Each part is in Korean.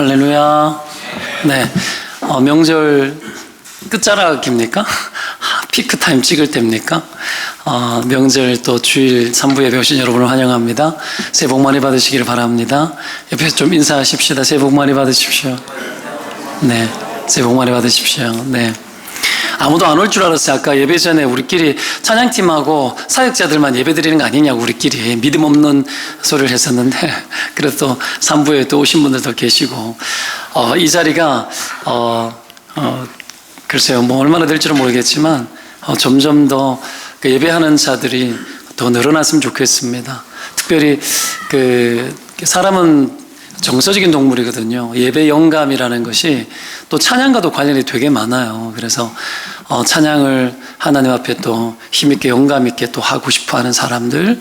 할렐루야. 네. 명절 끝자락입니까? 피크타임 찍을 때입니까? 명절 또 주일 3부 예배 오신 여러분을 환영합니다. 새해 복 많이 받으시길 바랍니다. 옆에서 좀 인사하십시다. 새해 복 많이 받으십시오. 네. 새해 복 많이 받으십시오. 네. 아무도 안 올 줄 알았어요. 아까 예배 전에 우리끼리 찬양팀하고 사역자들만 예배 드리는 거 아니냐고 우리끼리 믿음 없는 소리를 했었는데 그래도 또 3부에 또 오신 분들도 계시고 이 자리가 글쎄요 뭐 얼마나 될지는 모르겠지만 점점 더 예배하는 자들이 더 늘어났으면 좋겠습니다. 특별히 사람은 정서적인 동물이거든요. 예배 영감이라는 것이 또 찬양과도 관련이 되게 많아요. 그래서 찬양을 하나님 앞에 또 힘있게 영감있게 또 하고 싶어하는 사람들,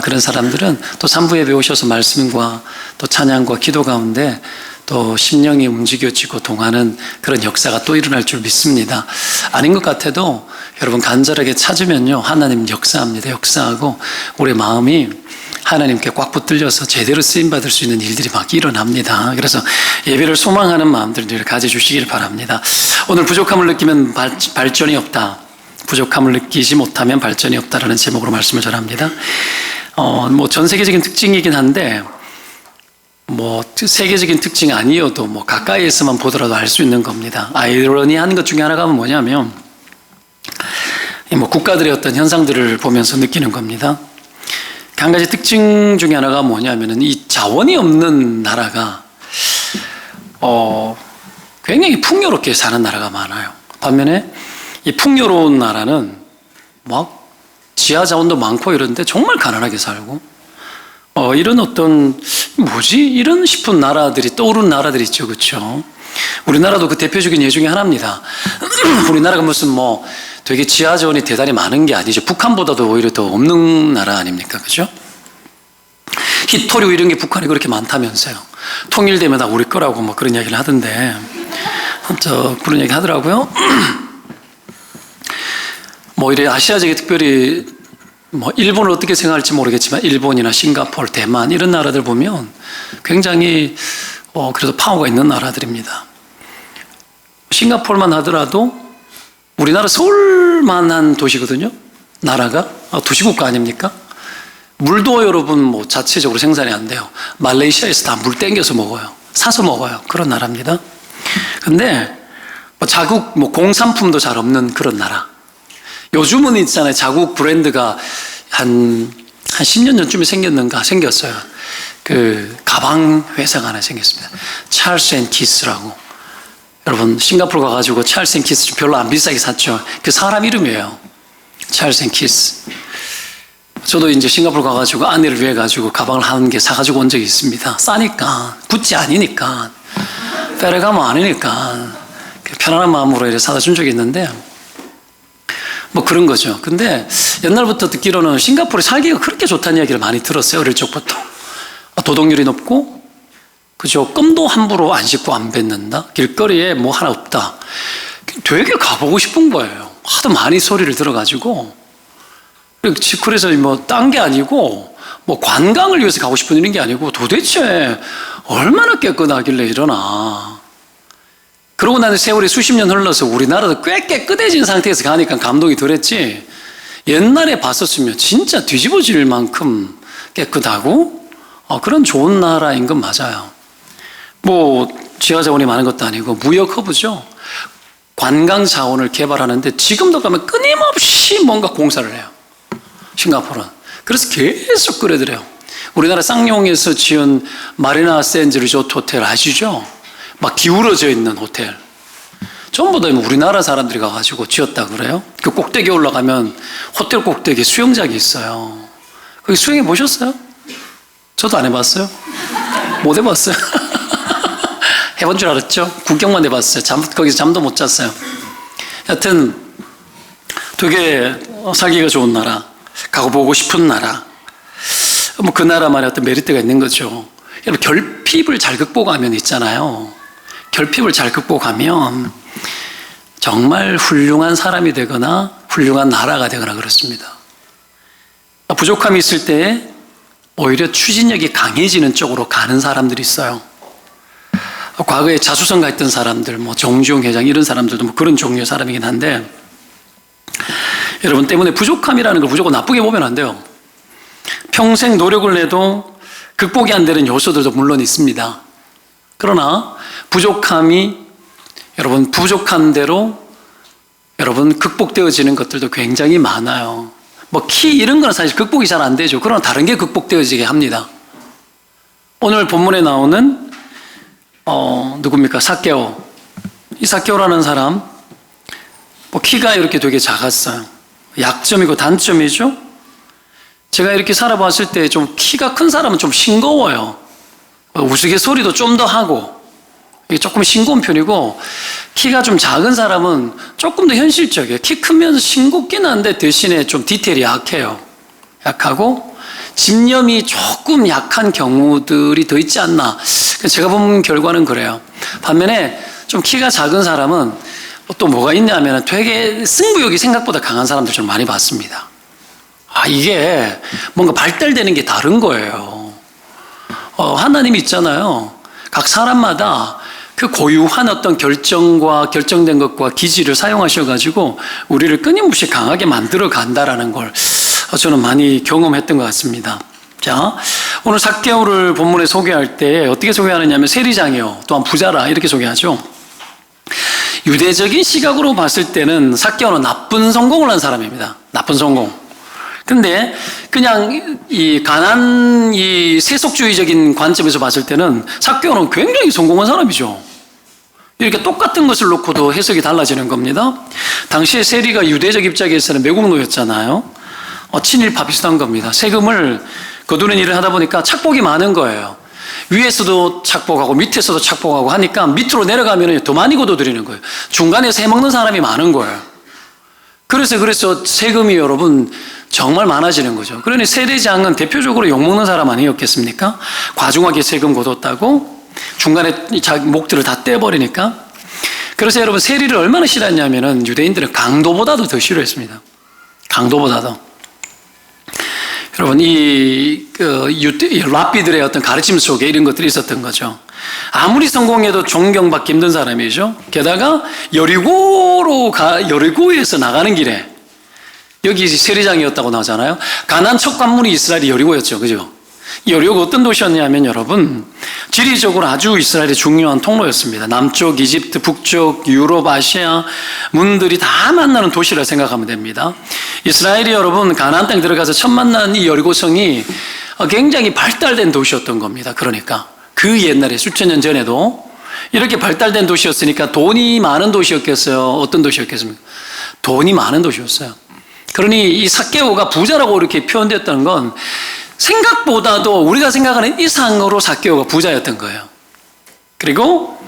그런 사람들은 또 3부 예배 오셔서 말씀과 또 찬양과 기도 가운데 또 심령이 움직여지고 동하는 그런 역사가 또 일어날 줄 믿습니다. 아닌 것 같아도 여러분 간절하게 찾으면요 하나님 역사합니다. 역사하고 우리 마음이 하나님께 꽉 붙들려서 제대로 쓰임받을 수 있는 일들이 막 일어납니다. 그래서 예배를 소망하는 마음들을 가져주시길 바랍니다. 오늘 부족함을 느끼면 발전이 없다. 부족함을 느끼지 못하면 발전이 없다라는 제목으로 말씀을 전합니다. 뭐 전 세계적인 특징이긴 한데 뭐 세계적인 특징이 아니어도 뭐 가까이에서만 보더라도 알 수 있는 겁니다. 아이러니한 것 중에 하나가 뭐냐면 뭐 국가들의 어떤 현상들을 보면서 느끼는 겁니다. 한 가지 특징 중에 하나가 뭐냐면은 이 자원이 없는 나라가 굉장히 풍요롭게 사는 나라가 많아요. 반면에 이 풍요로운 나라는 막 지하 자원도 많고 이런데 정말 가난하게 살고 이런 어떤 이런 싶은 나라들이 떠오르는 나라들이 있죠, 그렇죠? 우리나라도 그 대표적인 예 중에 하나입니다. 우리나라가 무슨 뭐 되게 지하 자원이 대단히 많은 게 아니죠. 북한보다도 오히려 더 없는 나라 아닙니까, 그죠? 히토류 이런 게 북한이 그렇게 많다면서요. 통일되면 다 우리 거라고 뭐 그런 이야기를 하던데, 그런 얘기 하더라고요. 뭐 이래 아시아적인 특별히 뭐 일본을 어떻게 생각할지 모르겠지만 일본이나 싱가포르, 대만 이런 나라들 보면 굉장히 그래도 파워가 있는 나라들입니다. 싱가포르만 하더라도 우리나라 서울만한 도시거든요. 나라가 도시국가 아닙니까? 물도 여러분 뭐 자체적으로 생산이 안 돼요. 말레이시아에서 다 물 땡겨서 먹어요. 사서 먹어요. 그런 나라입니다. 근데 자국 공산품도 잘 없는 그런 나라. 요즘은 있잖아요. 자국 브랜드가 한 10년 전쯤에 생겼어요. 그 가방 회사가 하나 생겼습니다. 찰스 앤 키스라고. 여러분 싱가포르 가가지고 찰스 앤 키스 별로 안 비싸게 샀죠. 그 사람 이름이에요. 찰스 앤 키스. 저도 이제 싱가포르 가가지고 아내를 위해 가지고 가방을 한 개 사가지고 온 적이 있습니다. 싸니까, 구찌 아니니까, 페레가모 아니니까 편안한 마음으로 이렇게 사다 준 적이 있는데 뭐 그런 거죠. 근데 옛날부터 듣기로는 싱가포르에 살기가 그렇게 좋다는 이야기를 많이 들었어요. 어릴 적부터. 도덕률이 높고, 그죠? 껌도 함부로 안 씹고 안 뱉는다. 길거리에 뭐 하나 없다. 되게 가보고 싶은 거예요. 하도 많이 소리를 들어가지고. 그래서 뭐 딴 게 아니고 뭐 관광을 위해서 가고 싶은 이런 게 아니고 도대체 얼마나 깨끗하길래 이러나. 그러고 나서 세월이 수십 년 흘러서 우리나라도 꽤 깨끗해진 상태에서 가니까 감동이 덜했지. 옛날에 봤었으면 진짜 뒤집어질 만큼 깨끗하고 그런 좋은 나라인 건 맞아요. 뭐 지하 자원이 많은 것도 아니고 무역 허브죠. 관광 자원을 개발하는데 지금도 가면 끊임없이 뭔가 공사를 해요. 싱가포르는. 그래서 계속 끌어들여요. 우리나라 쌍용에서 지은 마리나 샌즈 리조트 호텔 아시죠? 막 기울어져 있는 호텔. 전부 다 우리나라 사람들이 가가지고 지었다 그래요. 그 꼭대기 올라가면 호텔 꼭대기에 수영장이 있어요. 거기 수영해 보셨어요? 저도 안 해봤어요. 못 해봤어요. 해본 줄 알았죠? 구경만 해봤어요. 거기서 잠도 못 잤어요. 여튼 되게 살기가 좋은 나라, 가고 보고 싶은 나라. 뭐 그 나라만의 어떤 메리트가 있는 거죠. 여러분 결핍을 잘 극복하면 있잖아요. 결핍을 잘 극복하면 정말 훌륭한 사람이 되거나 훌륭한 나라가 되거나 그렇습니다. 부족함이 있을 때 오히려 추진력이 강해지는 쪽으로 가는 사람들이 있어요. 과거에 자수성가 했던 사람들, 뭐 정주영 회장 이런 사람들도 뭐 그런 종류의 사람이긴 한데, 여러분 때문에 부족함이라는 걸 무조건 나쁘게 보면 안 돼요. 평생 노력을 내도 극복이 안 되는 요소들도 물론 있습니다. 그러나 부족함이 여러분 부족한 대로 여러분 극복되어지는 것들도 굉장히 많아요. 뭐 키 이런 거는 사실 극복이 잘 안 되죠. 그러나 다른 게 극복되어지게 합니다. 오늘 본문에 나오는 누굽니까? 삭개오. 이 삭개오라는 사람 뭐 키가 이렇게 되게 작았어요. 약점이고 단점이죠. 제가 이렇게 살아봤을 때 좀 키가 큰 사람은 좀 싱거워요. 우스갯소리도 좀 더 하고 이게 조금 싱거운 편이고, 키가 좀 작은 사람은 조금 더 현실적이에요. 키 크면 싱겁긴 한데 대신에 좀 디테일이 약해요. 약하고 집념이 조금 약한 경우들이 더 있지 않나. 제가 본 결과는 그래요. 반면에 좀 키가 작은 사람은 또 뭐가 있냐면 되게 승부욕이 생각보다 강한 사람들 좀 많이 봤습니다. 이게 뭔가 발달되는 게 다른 거예요. 하나님이 있잖아요. 각 사람마다 그 고유한 어떤 결정과 결정된 것과 기질을 사용하셔가지고 우리를 끊임없이 강하게 만들어 간다라는 걸 저는 많이 경험했던 것 같습니다. 자, 오늘 삭개오를 본문에 소개할 때 어떻게 소개하느냐면 세리장이요, 또한 부자라 이렇게 소개하죠. 유대적인 시각으로 봤을 때는 삭개오는 나쁜 성공을 한 사람입니다. 나쁜 성공. 근데 그냥 이 가난 이 세속주의적인 관점에서 봤을 때는 삭개오는 굉장히 성공한 사람이죠. 이렇게 똑같은 것을 놓고도 해석이 달라지는 겁니다. 당시에 세리가 유대적 입장에서는 매국노였잖아요. 친일파 비슷한 겁니다. 세금을 거두는 일을 하다 보니까 착복이 많은 거예요. 위에서도 착복하고 밑에서도 착복하고 하니까 밑으로 내려가면 더 많이 거둬들이는 거예요. 중간에서 해먹는 사람이 많은 거예요. 그래서 세금이 여러분 정말 많아지는 거죠. 그러니 세리장은 대표적으로 욕먹는 사람 아니었겠습니까? 과중하게 세금 거뒀다고 중간에 자기 목들을 다 떼버리니까. 그래서 여러분 세리를 얼마나 싫어했냐면은 유대인들은 강도보다도 더 싫어했습니다. 강도보다도. 여러분 이 랍비들의 어떤 가르침 속에 이런 것들이 있었던 거죠. 아무리 성공해도 존경받기 힘든 사람이죠. 게다가 여리고에서 나가는 길에 여기 세리장이었다고 나오잖아요. 가나안 첫 관문이 이스라엘이 여리고였죠, 그죠? 여리고가 어떤 도시였냐면 여러분 지리적으로 아주 이스라엘의 중요한 통로였습니다. 남쪽 이집트, 북쪽 유럽, 아시아 문들이 다 만나는 도시라 생각하면 됩니다. 이스라엘이 여러분 가나안 땅 들어가서 처음 만난 이 여리고성이 굉장히 발달된 도시였던 겁니다. 그러니까 그 옛날에 수천 년 전에도 이렇게 발달된 도시였으니까 돈이 많은 도시였겠어요? 어떤 도시였겠습니까? 돈이 많은 도시였어요. 그러니 이 삭개오가 부자라고 이렇게 표현되었다는 건 생각보다도 우리가 생각하는 이상으로 삭개오가 부자였던 거예요. 그리고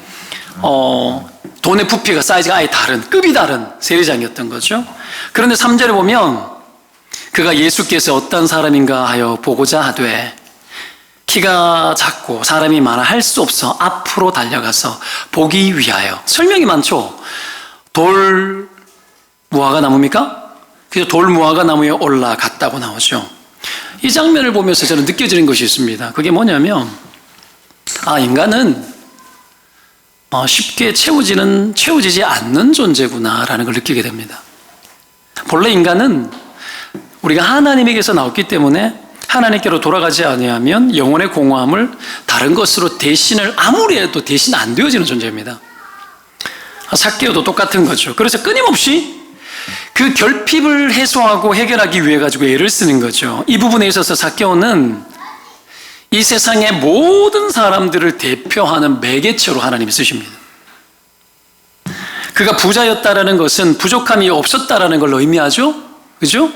돈의 부피가 사이즈가 아예 다른, 급이 다른 세리장이었던 거죠. 그런데 3절에 보면 그가 예수께서 어떤 사람인가 하여 보고자 하되 키가 작고 사람이 많아 할 수 없어 앞으로 달려가서 보기 위하여. 설명이 많죠. 돌 무화과 나무입니까? 그래서 돌 무화과 나무에 올라갔다고 나오죠. 이 장면을 보면서 저는 느껴지는 것이 있습니다. 그게 뭐냐면 인간은 쉽게 채워지지 않는 존재구나라는 걸 느끼게 됩니다. 본래 인간은 우리가 하나님에게서 나왔기 때문에 하나님께로 돌아가지 아니하면 영혼의 공허함을 다른 것으로 대신을 아무리 해도 대신 안 되어지는 존재입니다. 삭개오도 똑같은 거죠. 그래서 끊임없이 그 결핍을 해소하고 해결하기 위해 가지고 애를 쓰는 거죠. 이 부분에 있어서 삭개오는 이 세상의 모든 사람들을 대표하는 매개체로 하나님이 쓰십니다. 그가 부자였다라는 것은 부족함이 없었다라는 걸 의미하죠. 그죠?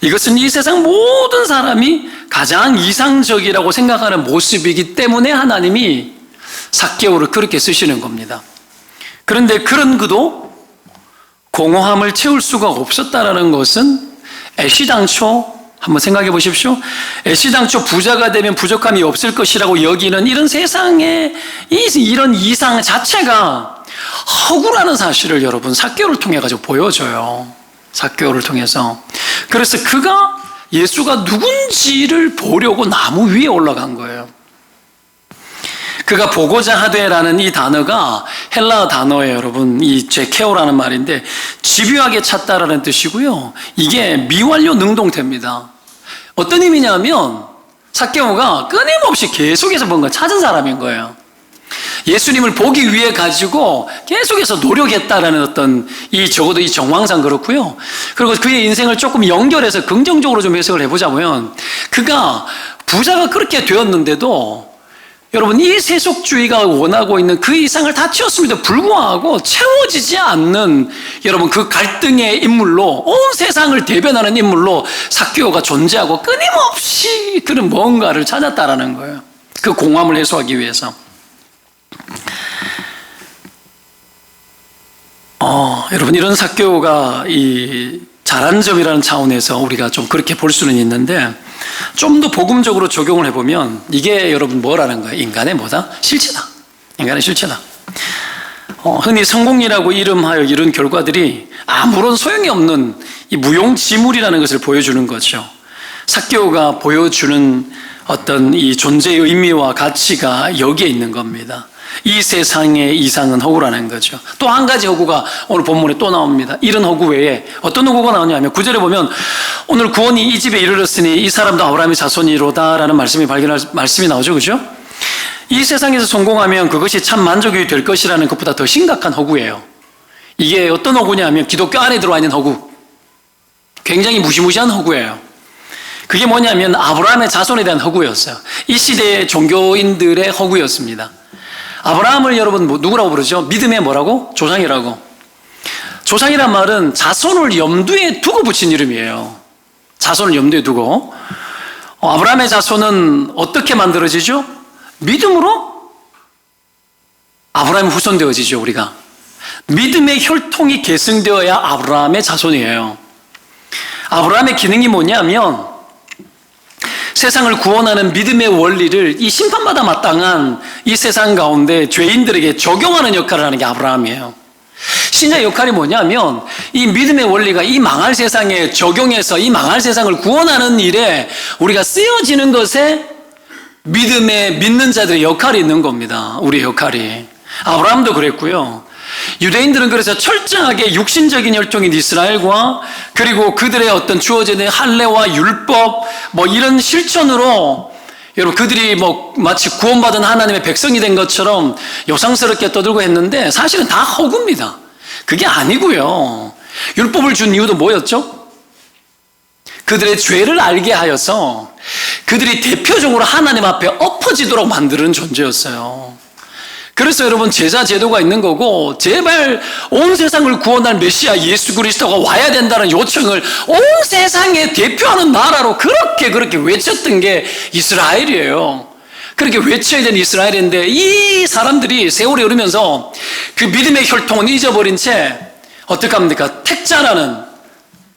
이것은 이 세상 모든 사람이 가장 이상적이라고 생각하는 모습이기 때문에 하나님이 삭개오를 그렇게 쓰시는 겁니다. 그런데 그런 그도 공허함을 채울 수가 없었다라는 것은 애시당초 한번 생각해 보십시오. 애시당초 부자가 되면 부족함이 없을 것이라고 여기는 이런 세상의 이런 이상 자체가 허구라는 사실을 여러분 삭개오를 통해 가지고 보여줘요. 삭개오를 통해서. 그래서 그가 예수가 누군지를 보려고 나무 위에 올라간 거예요. 그가 보고자 하되라는 이 단어가 헬라어 단어예요, 여러분. 이 제케오라는 말인데 집요하게 찾다라는 뜻이고요. 이게 미완료 능동태입니다. 어떤 의미냐면 삭개오가 끊임없이 계속해서 뭔가 찾은 사람인 거예요. 예수님을 보기 위해 가지고 계속해서 노력했다라는 어떤 적어도 이 정황상 그렇고요. 그리고 그의 인생을 조금 연결해서 긍정적으로 좀 해석을 해보자면 그가 부자가 그렇게 되었는데도 여러분 이 세속주의가 원하고 있는 그 이상을 다 채웠음에도 불구하고 채워지지 않는 여러분 그 갈등의 인물로 온 세상을 대변하는 인물로 삭개오가 존재하고 끊임없이 그런 뭔가를 찾았다라는 거예요. 그 공함을 해소하기 위해서. 여러분 이런 삭개오가 이 잘한 점이라는 차원에서 우리가 좀 그렇게 볼 수는 있는데 좀 더 복음적으로 적용을 해보면 이게 여러분 뭐라는 거예요? 인간의 뭐다? 실체다. 인간의 실체다. 흔히 성공이라고 이름하여 이런 결과들이 아무런 소용이 없는 이 무용지물이라는 것을 보여주는 거죠. 삭개오가 보여주는 어떤 이 존재의 의미와 가치가 여기에 있는 겁니다. 이 세상의 이상은 허구라는 거죠. 또 한 가지 허구가 오늘 본문에 또 나옵니다. 이런 허구 외에 어떤 허구가 나오냐면 9절에 보면 오늘 구원이 이 집에 이르렀으니 이 사람도 아브라함의 자손이로다라는 말씀이 나오죠. 그죠? 이 세상에서 성공하면 그것이 참 만족이 될 것이라는 것보다 더 심각한 허구예요. 이게 어떤 허구냐면 기독교 안에 들어와 있는 허구. 굉장히 무시무시한 허구예요. 그게 뭐냐면 아브라함의 자손에 대한 허구였어요. 이 시대의 종교인들의 허구였습니다. 아브라함을 여러분 누구라고 부르죠? 믿음의 뭐라고? 조상이라고. 조상이란 말은 자손을 염두에 두고 붙인 이름이에요. 자손을 염두에 두고. 아브라함의 자손은 어떻게 만들어지죠? 믿음으로 아브라함이 후손되어지죠. 우리가 믿음의 혈통이 계승되어야 아브라함의 자손이에요. 아브라함의 기능이 뭐냐면 세상을 구원하는 믿음의 원리를 이 심판받아 마땅한 이 세상 가운데 죄인들에게 적용하는 역할을 하는 게 아브라함이에요. 신자의 역할이 뭐냐면 이 믿음의 원리가 이 망할 세상에 적용해서 이 망할 세상을 구원하는 일에 우리가 쓰여지는 것에 믿는 자들의 역할이 있는 겁니다. 우리의 역할이. 아브라함도 그랬고요. 유대인들은 그래서 철저하게 육신적인 혈통인 이스라엘과 그리고 그들의 어떤 주어지는 할례와 율법 이런 실천으로 여러분 그들이 마치 구원받은 하나님의 백성이 된 것처럼 요상스럽게 떠들고 했는데 사실은 다 허구입니다. 그게 아니고요. 율법을 준 이유도 뭐였죠? 그들의 죄를 알게 하여서 그들이 대표적으로 하나님 앞에 엎어지도록 만드는 존재였어요. 그래서 여러분 제자 제도가 있는 거고 제발 온 세상을 구원할 메시아 예수 그리스도가 와야 된다는 요청을 온 세상에 대표하는 나라로 그렇게 외쳤던 게 이스라엘이에요. 그렇게 외쳐야 되는 이스라엘인데 이 사람들이 세월이 흐르면서 그 믿음의 혈통은 잊어버린 채 어떻게 합니까? 택자라는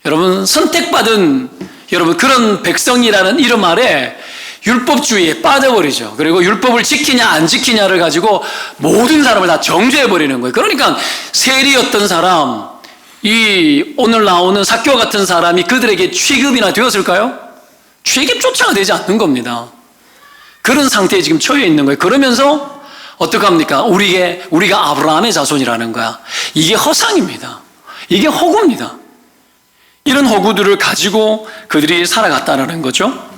여러분 선택받은 여러분 그런 백성이라는 이름 아래 율법주의에 빠져버리죠. 그리고 율법을 지키냐 안 지키냐를 가지고 모든 사람을 다 정죄해버리는 거예요. 그러니까 세리였던 사람, 이 오늘 나오는 삭개오 같은 사람이 그들에게 취급이나 되었을까요? 취급조차가 되지 않는 겁니다. 그런 상태에 지금 처해 있는 거예요. 그러면서 어떡합니까? 우리가 아브라함의 자손이라는 거야. 이게 허상입니다. 이게 허구입니다. 이런 허구들을 가지고 그들이 살아갔다는 거죠.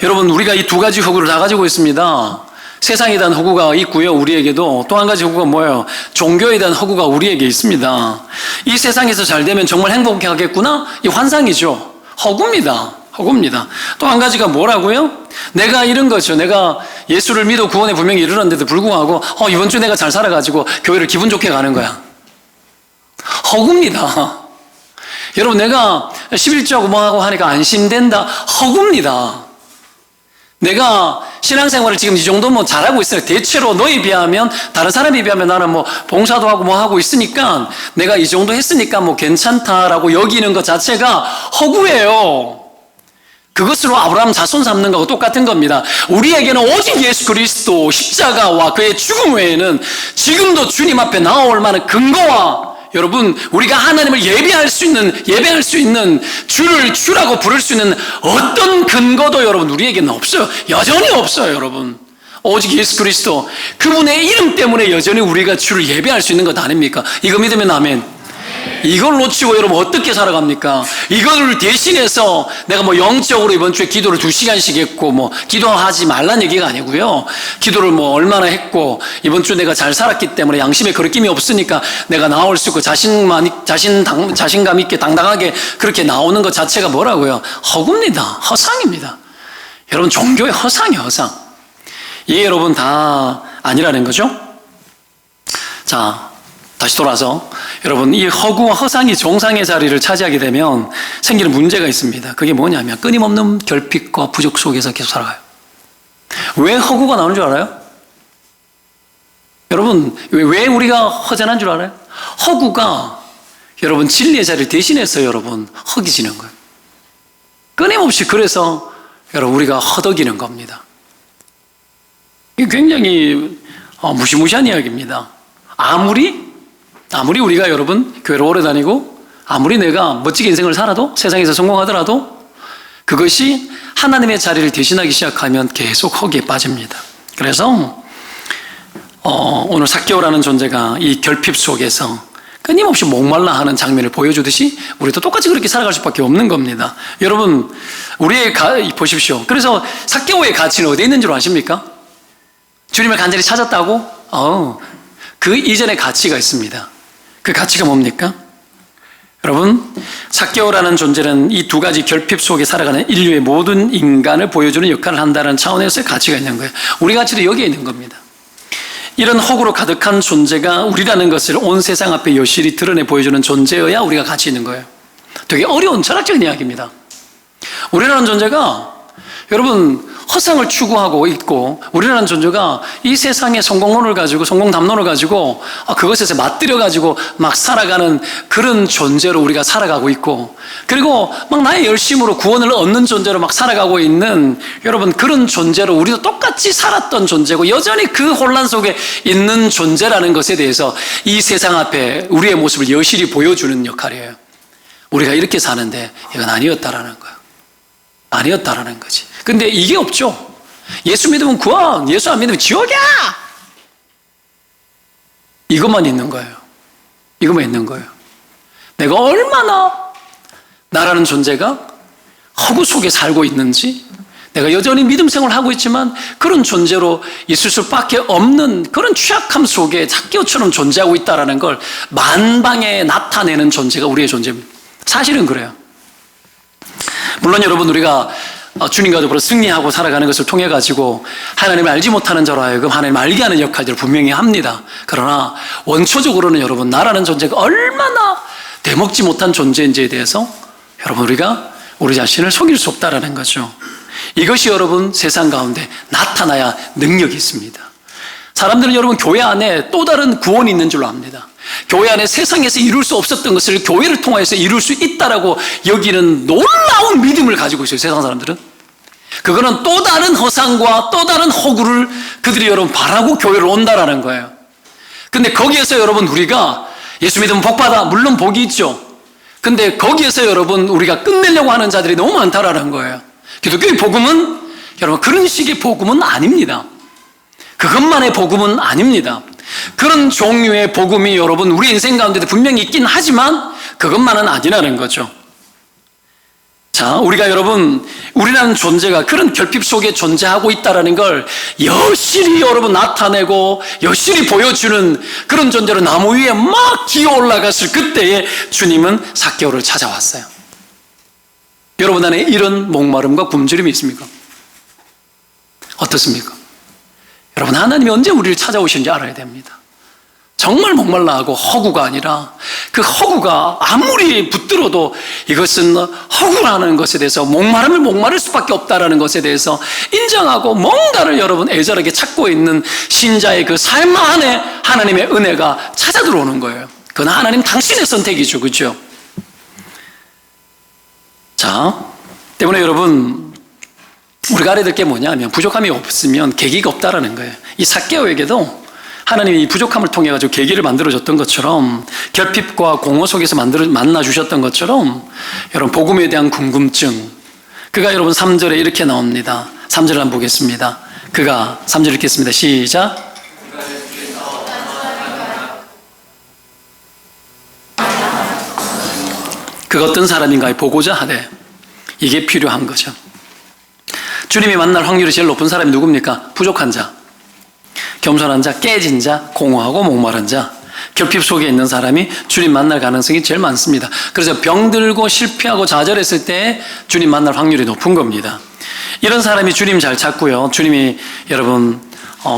여러분 우리가 이 두 가지 허구를 다 가지고 있습니다. 세상에 대한 허구가 있고요. 우리에게도 또 한 가지 허구가 뭐예요? 종교에 대한 허구가 우리에게 있습니다. 이 세상에서 잘 되면 정말 행복하겠구나? 이 환상이죠. 허구입니다. 허구입니다. 또 한 가지가 뭐라고요? 내가 이런 거죠. 내가 예수를 믿어 구원에 분명히 이르렀는데도 불구하고 이번 주 내가 잘 살아가지고 교회를 기분 좋게 가는 거야. 허구입니다. 여러분 내가 11조하고 뭐하고 하니까 안심된다. 허구입니다. 내가 신앙생활을 지금 이 정도 잘하고 있어요. 대체로 너에 비하면 다른 사람에 비하면 나는 봉사도 하고 하고 있으니까 내가 이 정도 했으니까 괜찮다라고 여기는 것 자체가 허구예요. 그것으로 아브라함 자손 삼는 거하고 똑같은 겁니다. 우리에게는 오직 예수 그리스도 십자가와 그의 죽음 외에는 지금도 주님 앞에 나올 만한 근거와 여러분 우리가 하나님을 예배할 수 있는 주를 주라고 부를 수 있는 어떤 근거도 여러분 우리에게는 없어요. 여전히 없어요. 여러분 오직 예수 그리스도, 그분의 이름 때문에 여전히 우리가 주를 예배할 수 있는 것 아닙니까? 이거 믿으면 아멘. 이걸 놓치고 여러분 어떻게 살아갑니까? 이걸 대신해서 내가 뭐 영적으로 이번 주에 기도를 2시간씩 했고 뭐 기도하지 말란 얘기가 아니고요. 기도를 뭐 얼마나 했고 이번 주 내가 잘 살았기 때문에 양심에 거리낌이 없으니까 내가 나올 수 있고 자신감 있게 당당하게 그렇게 나오는 것 자체가 뭐라고요? 허구입니다. 허상입니다. 여러분 종교의 허상이에요. 허상. 이게 여러분 다 아니라는 거죠. 자, 다시 돌아서 여러분 이 허구와 허상이 정상의 자리를 차지하게 되면 생기는 문제가 있습니다. 그게 뭐냐면 끊임없는 결핍과 부족 속에서 계속 살아가요. 왜 허구가 나오는 줄 알아요? 여러분 왜 우리가 허전한 줄 알아요? 허구가 여러분 진리의 자리를 대신해서 여러분 허기지는 거예요. 끊임없이 그래서 여러분 우리가 허덕이는 겁니다. 이게 굉장히 무시무시한 이야기입니다. 아무리 우리가 여러분 교회를 오래 다니고 아무리 내가 멋지게 인생을 살아도 세상에서 성공하더라도 그것이 하나님의 자리를 대신하기 시작하면 계속 허기에 빠집니다. 그래서 오늘 삭개오라는 존재가 이 결핍 속에서 끊임없이 목말라 하는 장면을 보여주듯이 우리도 똑같이 그렇게 살아갈 수밖에 없는 겁니다. 여러분 보십시오. 그래서 삭개오의 가치는 어디에 있는 줄 아십니까? 주님을 간절히 찾았다고? 그 이전의 가치가 있습니다. 그 가치가 뭡니까? 여러분 삭개오라는 존재는 이 두 가지 결핍 속에 살아가는 인류의 모든 인간을 보여주는 역할을 한다는 차원에서의 가치가 있는 거예요. 우리 가치도 여기에 있는 겁니다. 이런 허구로 가득한 존재가 우리라는 것을 온 세상 앞에 여실히 드러내 보여주는 존재여야 우리가 가치 있는 거예요. 되게 어려운 철학적인 이야기입니다. 우리라는 존재가 여러분 허상을 추구하고 있고 우리라는 존재가 이 세상의 성공론을 가지고 성공 담론을 가지고 그것에서 맞들여 가지고 막 살아가는 그런 존재로 우리가 살아가고 있고 그리고 막 나의 열심으로 구원을 얻는 존재로 막 살아가고 있는 여러분 그런 존재로 우리도 똑같이 살았던 존재고 여전히 그 혼란 속에 있는 존재라는 것에 대해서 이 세상 앞에 우리의 모습을 여실히 보여주는 역할이에요. 우리가 이렇게 사는데 이건 아니었다라는 거예요. 아니었다라는 거지. 근데 이게 없죠. 예수 믿으면 구원, 예수 안 믿으면 지옥이야! 이것만 있는 거예요. 이것만 있는 거예요. 내가 얼마나 나라는 존재가 허구 속에 살고 있는지, 내가 여전히 믿음 생활을 하고 있지만 그런 존재로 있을 수밖에 없는 그런 취약함 속에 삭개오처럼 존재하고 있다는 걸 만방에 나타내는 존재가 우리의 존재입니다. 사실은 그래요. 물론 여러분 우리가 주님과 더불어 승리하고 살아가는 것을 통해 가지고 하나님을 알지 못하는 자로 하여금 하나님을 알게 하는 역할들을 분명히 합니다. 그러나 원초적으로는 여러분 나라는 존재가 얼마나 대먹지 못한 존재인지에 대해서 여러분 우리가 우리 자신을 속일 수 없다라는 거죠. 이것이 여러분 세상 가운데 나타나야 능력이 있습니다. 사람들은 여러분 교회 안에 또 다른 구원이 있는 줄로 압니다. 교회 안에 세상에서 이룰 수 없었던 것을 교회를 통해서 이룰 수 있다라고 여기는 놀라운 믿음을 가지고 있어요. 세상 사람들은. 그거는 또 다른 허상과 또 다른 허구를 그들이 여러분 바라고 교회를 온다라는 거예요. 근데 거기에서 여러분 우리가 예수 믿으면 복 받아. 물론 복이 있죠. 근데 거기에서 여러분 우리가 끝내려고 하는 자들이 너무 많다라는 거예요. 기독교의 복음은 여러분 그런 식의 복음은 아닙니다. 그것만의 복음은 아닙니다. 그런 종류의 복음이 여러분 우리 인생 가운데도 분명히 있긴 하지만 그것만은 아니라는 거죠. 자, 우리가 여러분 우리라는 존재가 그런 결핍 속에 존재하고 있다는 걸 여실히 여러분 나타내고 여실히 보여주는 그런 존재로 나무 위에 막 기어 올라갔을 그때에 주님은 삭개오를 찾아왔어요. 여러분 안에 이런 목마름과 굶주림이 있습니까? 어떻습니까? 여러분 하나님이 언제 우리를 찾아오시는지 알아야 됩니다. 정말 목말라하고 허구가 아니라 그 허구가 아무리 붙들어도 이것은 허구라는 것에 대해서 목마를 수밖에 없다라는 것에 대해서 인정하고 뭔가를 여러분 애절하게 찾고 있는 신자의 그 삶 안에 하나님의 은혜가 찾아 들어오는 거예요. 그건 하나님 당신의 선택이죠. 그렇죠? 자, 때문에 여러분 우리가 알아야 될 게 뭐냐면 부족함이 없으면 계기가 없다라는 거예요. 이 삭개오에게도 하나님이 이 부족함을 통해 가지고 계기를 만들어줬던 것처럼 결핍과 공허 속에서 만나주셨던 것처럼 여러분 복음에 대한 궁금증 그가 여러분 3절에 이렇게 나옵니다. 3절을 한번 보겠습니다. 그가 3절 읽겠습니다. 시작. 그가 어떤 사람인가 보고자 하되, 이게 필요한 거죠. 주님이 만날 확률이 제일 높은 사람이 누굽니까? 부족한 자, 겸손한 자, 깨진 자, 공허하고 목마른 자, 결핍 속에 있는 사람이 주님 만날 가능성이 제일 많습니다. 그래서 병들고 실패하고 좌절했을 때 주님 만날 확률이 높은 겁니다. 이런 사람이 주님 잘 찾고요. 주님이 여러분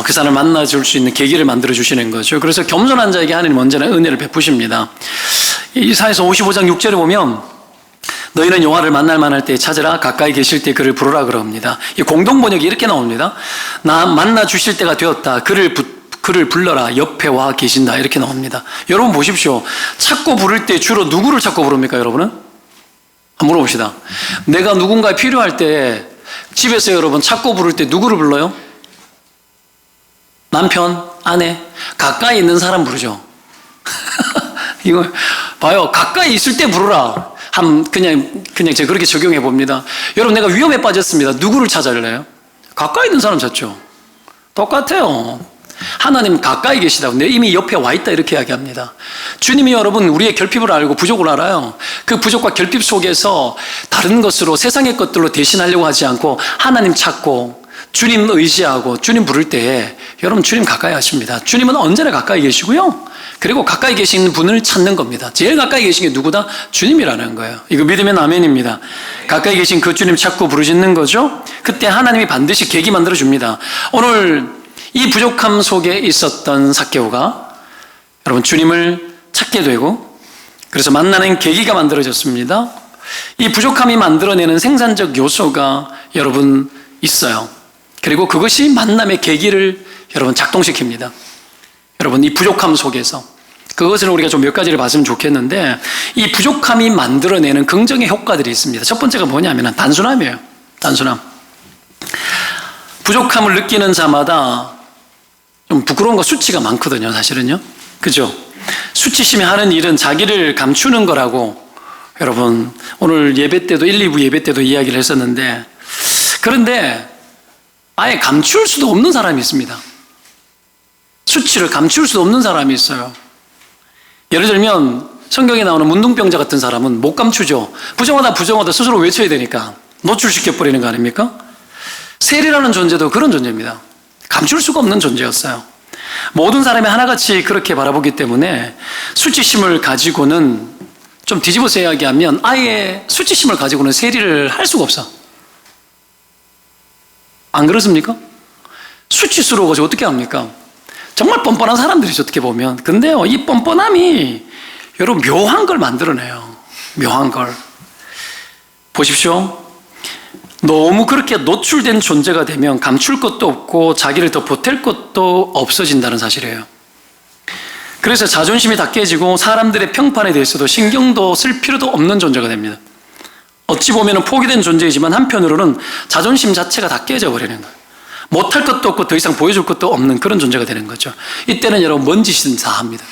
그 사람을 만나줄 수 있는 계기를 만들어 주시는 거죠. 그래서 겸손한 자에게 하나님 언제나 은혜를 베푸십니다. 이사야서 55장 6절에 보면 너희는 여호와를 만날 만할 때 찾으라, 가까이 계실 때 그를 부르라 그럽니다. 이 공동 번역이 이렇게 나옵니다. 나 만나 주실 때가 되었다. 그를 불러라. 옆에 와 계신다. 이렇게 나옵니다. 여러분 보십시오. 찾고 부를 때 주로 누구를 찾고 부릅니까, 여러분은? 한번 물어봅시다. 내가 누군가에 필요할 때 집에서 여러분 찾고 부를 때 누구를 불러요? 남편, 아내, 가까이 있는 사람 부르죠. 이거 봐요. 가까이 있을 때 부르라. 그냥 제가 그렇게 적용해 봅니다. 여러분, 내가 위험에 빠졌습니다. 누구를 찾아을래요? 가까이 있는 사람 찾죠. 똑같아요. 하나님 가까이 계시다고, 내 이미 옆에 와 있다, 이렇게 이야기합니다. 주님이 여러분 우리의 결핍을 알고 부족을 알아요. 그 부족과 결핍 속에서 다른 것으로, 세상의 것들로 대신하려고 하지 않고 하나님 찾고 주님 의지하고 주님 부를 때에 여러분 주님 가까이 하십니다. 주님은 언제나 가까이 계시고요. 그리고 가까이 계신 분을 찾는 겁니다. 제일 가까이 계신 게 누구다? 주님이라는 거예요. 이거 믿으면 아멘입니다. 가까이 계신 그 주님 찾고 부르시는 거죠. 그때 하나님이 반드시 계기 만들어 줍니다. 오늘 이 부족함 속에 있었던 삭개오가 여러분 주님을 찾게 되고, 그래서 만나는 계기가 만들어졌습니다. 이 부족함이 만들어내는 생산적 요소가 여러분 있어요. 그리고 그것이 만남의 계기를 여러분 작동시킵니다. 여러분 이 부족함 속에서 그것을 우리가 좀 몇 가지를 봤으면 좋겠는데, 이 부족함이 만들어내는 긍정의 효과들이 있습니다. 첫 번째가 뭐냐면 단순함이에요. 단순함. 부족함을 느끼는 자마다 좀 부끄러운 거, 수치가 많거든요, 사실은요. 그죠? 수치심이 하는 일은 자기를 감추는 거라고 여러분 오늘 예배 때도 1, 2부 예배 때도 이야기를 했었는데, 그런데 아예 감출 수도 없는 사람이 있습니다. 수치를 감출 수 없는 사람이 있어요. 예를 들면 성경에 나오는 문둥병자 같은 사람은 못 감추죠. 부정하다 스스로 외쳐야 되니까 노출시켜버리는 거 아닙니까? 세리라는 존재도 그런 존재입니다. 감출 수가 없는 존재였어요. 모든 사람이 하나같이 그렇게 바라보기 때문에 수치심을 가지고는, 좀 뒤집어서 이야기하면 아예 수치심을 가지고는 세리를 할 수가 없어. 안 그렇습니까? 수치스러워가지고 어떻게 합니까? 정말 뻔뻔한 사람들이죠, 어떻게 보면. 근데요, 이 뻔뻔함이 여러분 묘한 걸 만들어내요. 묘한 걸. 보십시오. 너무 그렇게 노출된 존재가 되면 감출 것도 없고 자기를 더 보탤 것도 없어진다는 사실이에요. 그래서 자존심이 다 깨지고 사람들의 평판에 대해서도 신경도 쓸 필요도 없는 존재가 됩니다. 어찌 보면 포기된 존재이지만 한편으로는 자존심 자체가 다 깨져버리는 거예요. 못할 것도 없고 더 이상 보여줄 것도 없는 그런 존재가 되는 거죠. 이때는 여러분 뭔 짓이든 다 합니다.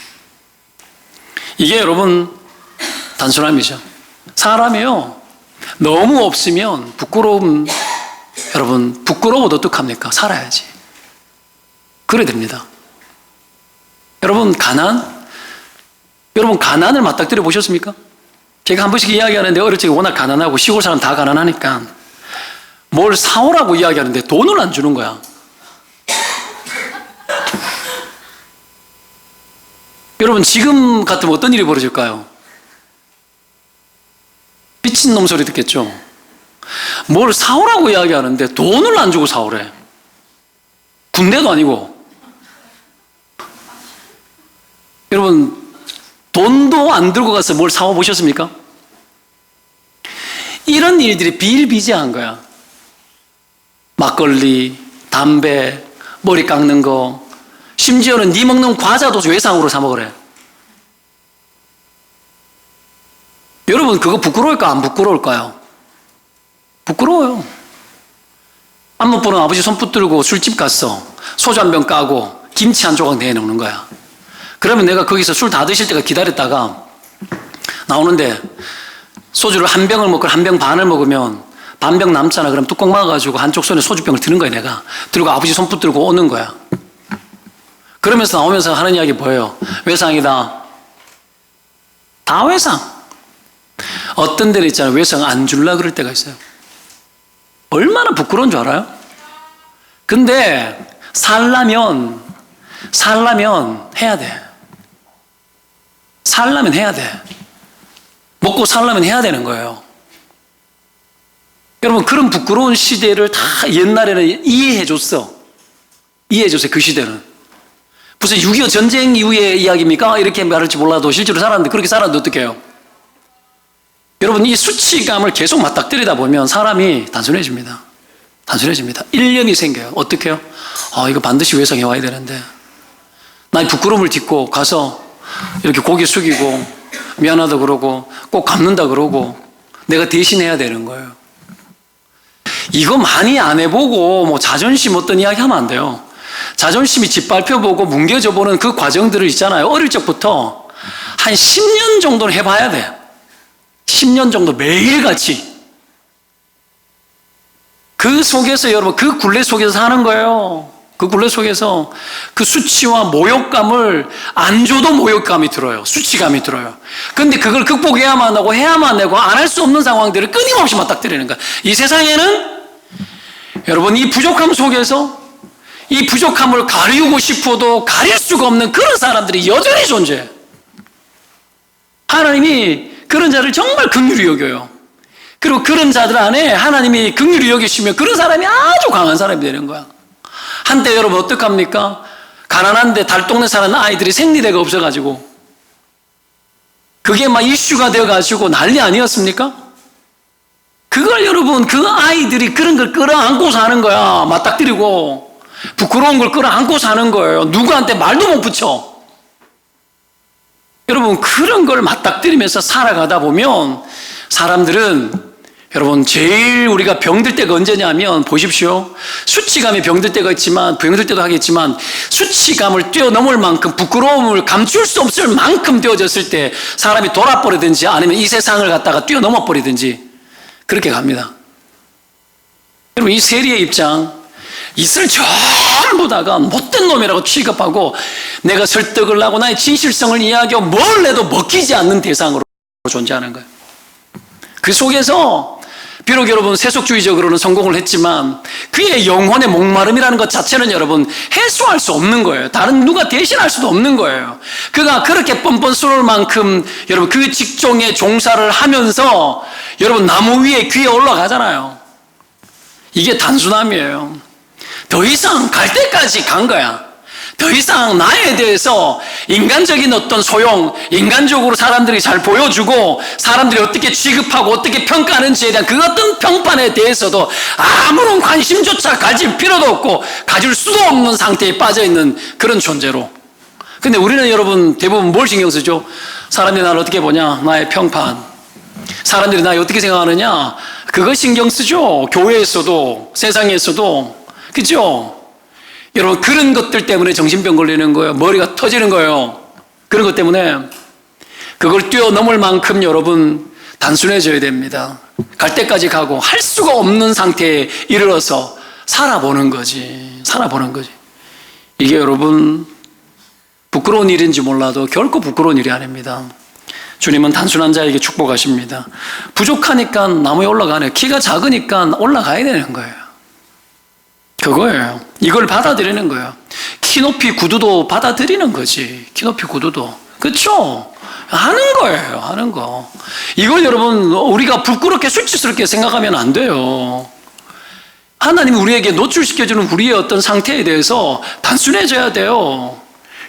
이게 여러분 단순함이죠. 사람이요, 너무 없으면 여러분 부끄러워도 어떡합니까? 살아야지. 그래야 됩니다. 여러분 가난을 맞닥뜨려 보셨습니까? 제가 한 번씩 이야기하는데, 어릴 적에 워낙 가난하고 시골 사람 다 가난하니까 뭘 사오라고 이야기하는데 돈을 안 주는 거야. 여러분 지금 같으면 어떤 일이 벌어질까요? 미친놈 소리 듣겠죠? 뭘 사오라고 이야기하는데 돈을 안 주고 사오래. 군대도 아니고. 여러분 돈도 안 들고 가서 뭘 사와 보셨습니까? 이런 일들이 비일비재한 거야. 막걸리, 담배, 머리 깎는 거, 심지어는 네 먹는 과자도 외상으로 사 먹으래. 여러분 그거 부끄러울까 안 부끄러울까요? 부끄러워요. 안 못 보는 아버지 손 붙들고 술집 갔어. 소주 한 병 까고 김치 한 조각 내놓는 거야. 그러면 내가 거기서 술 다 드실 때가 기다렸다가 나오는데 소주를 한 병을 먹고 한 병 반을 먹으면 반병 남잖아. 그럼 뚜껑 막아가지고 한쪽 손에 소주병을 드는 거야, 내가. 들고 아버지 손 붙들고 오는 거야. 그러면서 나오면서 하는 이야기 뭐예요? 외상이다. 다 외상. 어떤 데는 있잖아요. 외상 안 줄라 그럴 때가 있어요. 얼마나 부끄러운 줄 알아요? 근데 살려면 해야 돼. 살려면 해야 돼. 먹고 살려면 해야 되는 거예요. 여러분, 그런 부끄러운 시대를 다 옛날에는 이해해줬어. 이해해줬어요, 그 시대는. 무슨 6.25 전쟁 이후의 이야기입니까? 이렇게 말할지 몰라도 실제로 살았는데, 그렇게 살았는데 어떻게 해요? 여러분, 이 수치감을 계속 맞닥뜨리다 보면 사람이 단순해집니다. 단순해집니다. 일념이 생겨요. 어떻게 해요? 이거 반드시 외상해 와야 되는데. 나의 부끄러움을 딛고 가서 이렇게 고개 숙이고 미안하다 그러고 꼭 갚는다 그러고 내가 대신해야 되는 거예요. 이거 많이 안 해보고 뭐 자존심 어떤 이야기 하면 안 돼요. 자존심이 짓밟혀보고 뭉개져 보는 그 과정들을 있잖아요. 어릴 적부터 한 10년 정도는 해봐야 돼. 10년 정도 매일같이. 그 속에서 여러분, 그 굴레 속에서 사는 거예요. 그 굴레 속에서 그 수치와 모욕감을 안 줘도 모욕감이 들어요. 수치감이 들어요. 근데 그걸 극복해야만 하고 해야만 되고 안 할 수 없는 상황들을 끊임없이 맞닥뜨리는 거예요. 이 세상에는 여러분, 이 부족함 속에서 이 부족함을 가리우고 싶어도 가릴 수가 없는 그런 사람들이 여전히 존재해요. 하나님이 그런 자를 정말 긍휼히 여겨요. 그리고 그런 자들 안에 하나님이 긍휼히 여기시면 그런 사람이 아주 강한 사람이 되는 거야. 한때 여러분 어떡합니까? 가난한데 달동네 사는 아이들이 생리대가 없어가지고 그게 막 이슈가 되어가지고 난리 아니었습니까? 그걸 여러분, 그 아이들이 그런 걸 끌어안고 사는 거야. 맞닥뜨리고 부끄러운 걸 끌어안고 사는 거예요. 누구한테 말도 못 붙여. 여러분, 그런 걸 맞닥뜨리면서 살아가다 보면 사람들은, 여러분, 제일 우리가 병들 때가 언제냐면, 보십시오. 수치감이 병들 때가 있지만, 병들 때도 하겠지만, 수치감을 뛰어넘을 만큼, 부끄러움을 감출 수 없을 만큼 되어졌을 때 사람이 돌아버리든지 아니면 이 세상을 갖다가 뛰어넘어 버리든지 그렇게 갑니다. 여러분, 이 세리의 입장, 이슬 전부 다가 못된 놈이라고 취급하고 내가 설득을 하고 나의 진실성을 이야기하고 뭘 해도 먹히지 않는 대상으로 존재하는 거예요. 그 속에서 비록 여러분 세속주의적으로는 성공을 했지만 그의 영혼의 목마름이라는 것 자체는 여러분 해소할 수 없는 거예요. 다른 누가 대신할 수도 없는 거예요. 그가 그렇게 뻔뻔스러울 만큼 여러분 그 직종에 종사를 하면서 여러분 나무 위에 귀에 올라가잖아요. 이게 단순함이에요. 더 이상 갈 때까지 간 거야. 더 이상 나에 대해서 인간적인 어떤 소용, 인간적으로 사람들이 잘 보여주고 사람들이 어떻게 취급하고 어떻게 평가하는지에 대한 그 어떤 평판에 대해서도 아무런 관심조차 가질 필요도 없고 가질 수도 없는 상태에 빠져있는 그런 존재로. 근데 우리는 여러분 대부분 뭘 신경 쓰죠? 사람들이 나를 어떻게 보냐? 나의 평판. 사람들이 나를 어떻게 생각하느냐? 그거 신경 쓰죠. 교회에서도 세상에서도. 그죠? 여러분, 그런 것들 때문에 정신병 걸리는 거예요. 머리가 터지는 거예요. 그런 것 때문에 그걸 뛰어넘을 만큼 여러분 단순해져야 됩니다. 갈 때까지 가고 할 수가 없는 상태에 이르러서 살아보는 거지. 살아보는 거지. 이게 여러분 부끄러운 일인지 몰라도 결코 부끄러운 일이 아닙니다. 주님은 단순한 자에게 축복하십니다. 부족하니까 나무에 올라가네. 키가 작으니까 올라가야 되는 거예요. 그거예요. 이걸 받아들이는 거예요. 키높이 구두도 받아들이는 거지. 키높이 구두도. 그렇죠? 하는 거예요. 하는 거. 이걸 여러분 우리가 부끄럽게 수치스럽게 생각하면 안 돼요. 하나님이 우리에게 노출시켜주는 우리의 어떤 상태에 대해서 단순해져야 돼요.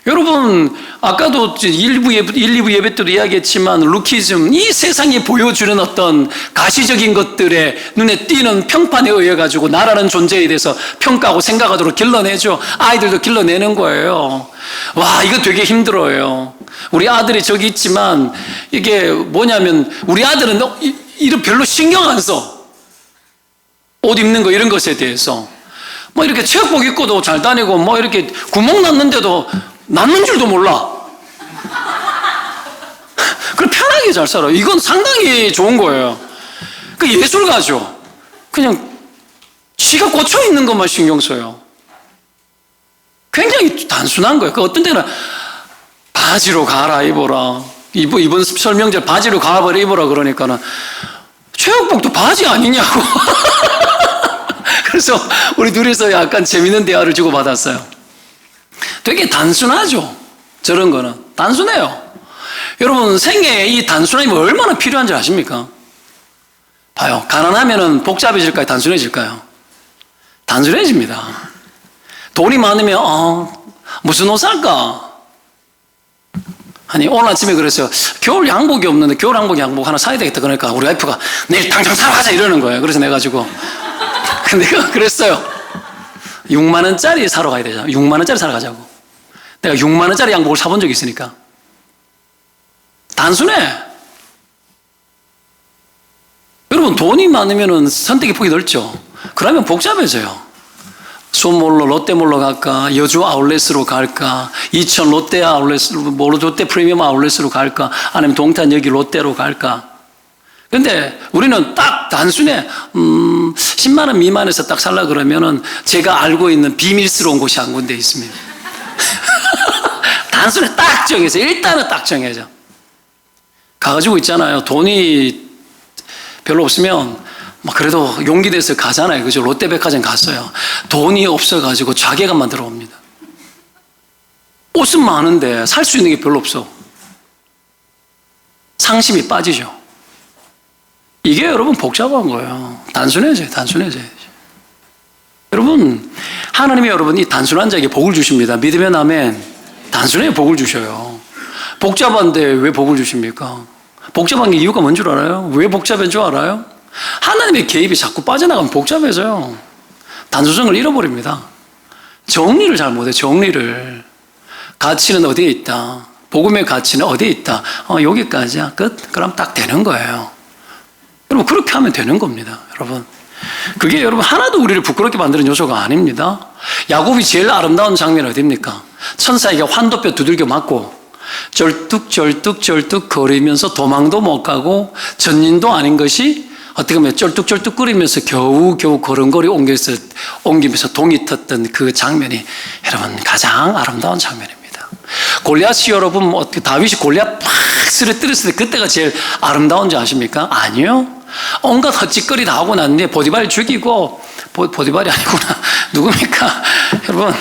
여러분 아까도 1, 2부 예배 때도 이야기했지만 루키즘, 이 세상이 보여주는 어떤 가시적인 것들에 눈에 띄는 평판에 의해 가지고 나라는 존재에 대해서 평가하고 생각하도록 길러내죠. 아이들도 길러내는 거예요. 와, 이거 되게 힘들어요. 우리 아들이 저기 있지만 이게 뭐냐면 우리 아들은 이런 별로 신경 안 써. 옷 입는 거 이런 것에 대해서 뭐 이렇게 체육복 입고도 잘 다니고 뭐 이렇게 구멍 났는데도 남는 줄도 몰라. 그걸 편하게 잘 살아. 이건 상당히 좋은 거예요. 그 예술가죠. 그냥 지가 꽂혀 있는 것만 신경 써요. 굉장히 단순한 거예요. 그 어떤 때는 바지로 갈아입어라. 이번 설명절 바지로 갈아입어라 그러니까는 체육복도 바지 아니냐고. 그래서 우리 둘이서 약간 재밌는 대화를 주고받았어요. 되게 단순하죠. 저런 거는. 단순해요. 여러분, 생애에 이 단순함이 얼마나 필요한 줄 아십니까? 봐요. 가난하면은 복잡해질까요? 단순해질까요? 단순해집니다. 돈이 많으면, 무슨 옷 살까? 아니, 오늘 아침에 그랬어요. 겨울 양복이 없는데 겨울 양복 하나 사야 되겠다. 그러니까 우리 와이프가 내일 당장 사러 가자 이러는 거예요. 그래서 내가 내가 그랬어요. 6만 원짜리 사러 가야 되잖아. 6만 원짜리 사러 가자고. 내가 6만 원짜리 양복을 사본 적이 있으니까. 단순해. 여러분, 돈이 많으면 선택의 폭이 넓죠. 그러면 복잡해져요. 수몰로 롯데몰로 갈까? 여주 아울렛으로 갈까? 이천 롯데 아울렛으로, 롯데 프리미엄 아울렛으로 갈까? 아니면 동탄 여기 롯데로 갈까? 근데 우리는 딱 단순해. 10만 원 미만에서 딱 살라 그러면은 제가 알고 있는 비밀스러운 곳이 한 군데 있습니다. 단순해. 딱 정해서. 일단은 딱 정해져. 가가지고 있잖아요. 돈이 별로 없으면 그래도 용기 내서 가잖아요. 그죠? 롯데백화점 갔어요. 돈이 없어가지고 자괴감만 들어옵니다. 옷은 많은데 살 수 있는 게 별로 없어. 상심이 빠지죠. 이게 여러분 복잡한 거예요. 단순해져야지. 여러분, 하나님이 여러분 이 단순한 자에게 복을 주십니다. 믿으면 아멘. 단순해 복을 주셔요. 복잡한데 왜 복을 주십니까? 복잡한 게 이유가 뭔 줄 알아요? 왜 복잡한 줄 알아요? 하나님의 개입이 자꾸 빠져나가면 복잡해져요. 단순성을 잃어버립니다. 정리를 잘 못해. 정리를. 가치는 어디에 있다? 복음의 가치는 어디에 있다? 여기까지야. 끝. 그럼 딱 되는 거예요. 여러분, 그렇게 하면 되는 겁니다. 여러분, 그게 여러분 하나도 우리를 부끄럽게 만드는 요소가 아닙니다. 야곱이 제일 아름다운 장면 어디입니까? 천사에게 환도뼈 두들겨 맞고 절뚝절뚝 거리면서 도망도 못 가고 전인도 아닌 것이 어떻게 보면 쩔뚝쩔뚝거리면서 겨우 걸음걸이 옮기면서 동이 텄던 그 장면이 여러분 가장 아름다운 장면입니다. 골리앗이 여러분 다윗이 골리앗 팍 쓰러뜨렸을 때 그때가 제일 아름다운지 아십니까? 아니요. 온갖 헛짓거리 다 하고 났는데 보디발 죽이고 보디발이 아니구나. 누굽니까? 여러분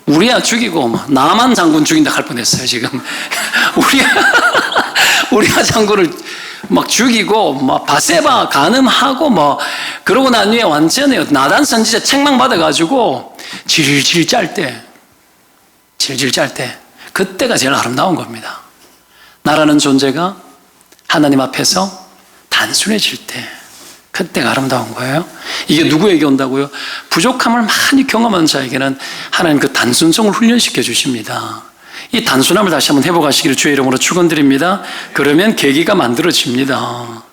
우리야 죽이고 나만 장군 죽인다 할 뻔했어요. 지금 우리야 장군을 막 죽이고 막 바세바 간음하고 그러고 난 후에 완전히 나단 선지자 책망 받아가지고 질질 짤 때 그때가 제일 아름다운 겁니다. 나라는 존재가 하나님 앞에서 단순해질 때 그때가 아름다운 거예요. 이게 누구에게 온다고요? 부족함을 많이 경험한 자에게는 하나님 그 단순성을 훈련시켜 주십니다. 이 단순함을 다시 한번 회복하시기를 주의 이름으로 축원드립니다. 그러면 계기가 만들어집니다.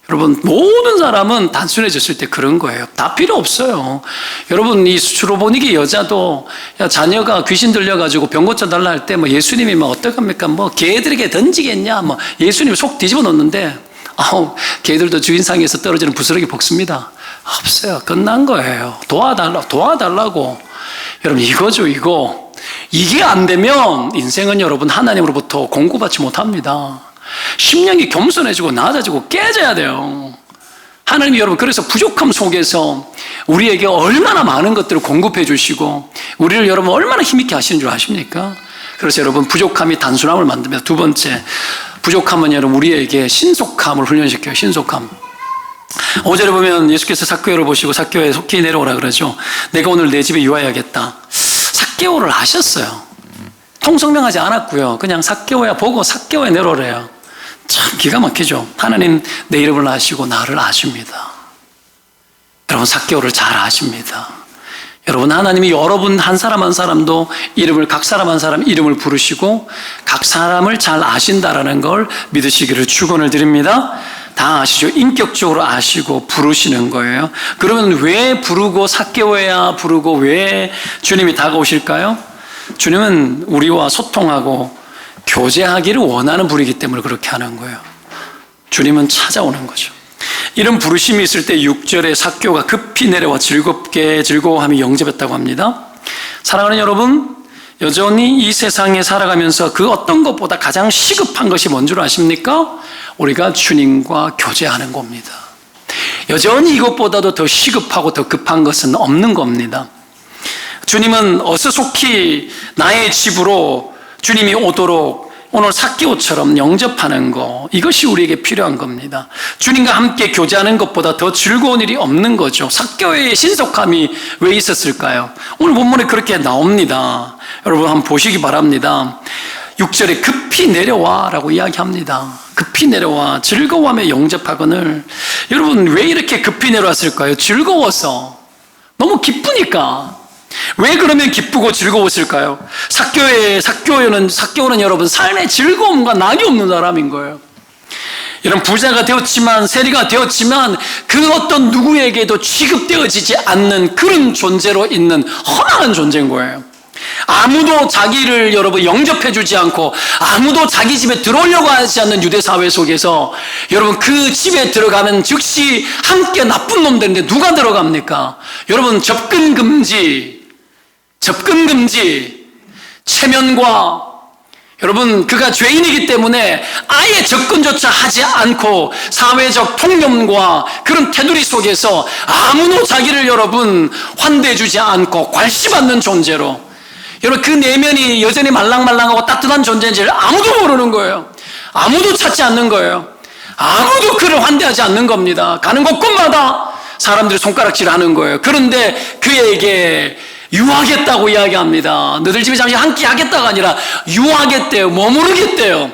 여러분, 모든 사람은 단순해졌을 때 그런 거예요. 다 필요 없어요. 여러분, 이 수로보니기 여자도 자녀가 귀신 들려가지고 병 고쳐달라 할 때 예수님이 어떡합니까? 개들에게 던지겠냐? 예수님이 속 뒤집어 놓는데 개들도 주인상에서 떨어지는 부스러기 볶습니다. 없어요. 끝난 거예요. 도와달라고. 여러분, 이거죠, 이거. 이게 안 되면 인생은 여러분 하나님으로부터 공급받지 못합니다. 심령이 겸손해지고 낮아지고 깨져야 돼요. 하나님이 여러분 그래서 부족함 속에서 우리에게 얼마나 많은 것들을 공급해 주시고 우리를 여러분 얼마나 힘있게 하시는 줄 아십니까? 그래서 여러분 부족함이 단순함을 만듭니다. 두 번째, 부족함은 여러분 우리에게 신속함을 훈련시켜요. 신속함. 5절에 보면 예수께서 삭개오를 보시고 삭개오에 속히 내려오라 그러죠. 내가 오늘 내 집에 유하여야겠다. 삭개오를 아셨어요. 통성명하지 않았고요. 그냥 삭개오야 보고 삭개오에 내려오래요. 참 기가 막히죠. 하나님 내 이름을 아시고 나를 아십니다. 여러분 삭개오를 잘 아십니다. 여러분 하나님이 여러분 한 사람 한 사람도 각 사람 한 사람 이름을 부르시고 각 사람을 잘 아신다라는 걸 믿으시기를 축원을 드립니다. 다 아시죠? 인격적으로 아시고 부르시는 거예요. 그러면 왜 부르고 삭개오야 부르고 왜 주님이 다가오실까요? 주님은 우리와 소통하고 교제하기를 원하는 분이기 때문에 그렇게 하는 거예요. 주님은 찾아오는 거죠. 이런 부르심이 있을 때 6절에 삭개오가 급히 내려와 즐겁게 즐거워하며 영접했다고 합니다. 사랑하는 여러분, 여전히 이 세상에 살아가면서 그 어떤 것보다 가장 시급한 것이 뭔 줄 아십니까? 우리가 주님과 교제하는 겁니다. 여전히 이것보다도 더 시급하고 더 급한 것은 없는 겁니다. 주님은 어수속히 나의 집으로 주님이 오도록 오늘 삭개오처럼 영접하는 거, 이것이 우리에게 필요한 겁니다. 주님과 함께 교제하는 것보다 더 즐거운 일이 없는 거죠. 삭개오의 신속함이 왜 있었을까요? 오늘 본문에 그렇게 나옵니다. 여러분 한번 보시기 바랍니다. 6절에 급히 내려와 라고 이야기합니다. 급히 내려와 즐거워하며 영접하거늘. 여러분 왜 이렇게 급히 내려왔을까요? 즐거워서, 너무 기쁘니까. 왜 그러면 기쁘고 즐거웠을까요? 삭개오는 여러분 삶의 즐거움과 낙이 없는 사람인 거예요. 여러분 부자가 되었지만, 세리가 되었지만 그 어떤 누구에게도 취급되어지지 않는 그런 존재로 있는 허망한 존재인 거예요. 아무도 자기를 여러분 영접해주지 않고 아무도 자기 집에 들어오려고 하지 않는 유대 사회 속에서 여러분 그 집에 들어가면 즉시 함께 나쁜 놈들인데 누가 들어갑니까? 여러분 접근 금지, 체면과 여러분 그가 죄인이기 때문에 아예 접근조차 하지 않고 사회적 통념과 그런 테두리 속에서 아무도 자기를 여러분 환대해주지 않고 괄시받는 존재로, 여러분 그 내면이 여전히 말랑말랑하고 따뜻한 존재인지를 아무도 모르는 거예요. 아무도 찾지 않는 거예요. 아무도 그를 환대하지 않는 겁니다. 가는 곳곳마다 사람들이 손가락질하는 거예요. 그런데 그에게 유하겠다고 이야기합니다. 너들 집에 잠시 한 끼 하겠다가 아니라 유하겠대요. 머무르겠대요.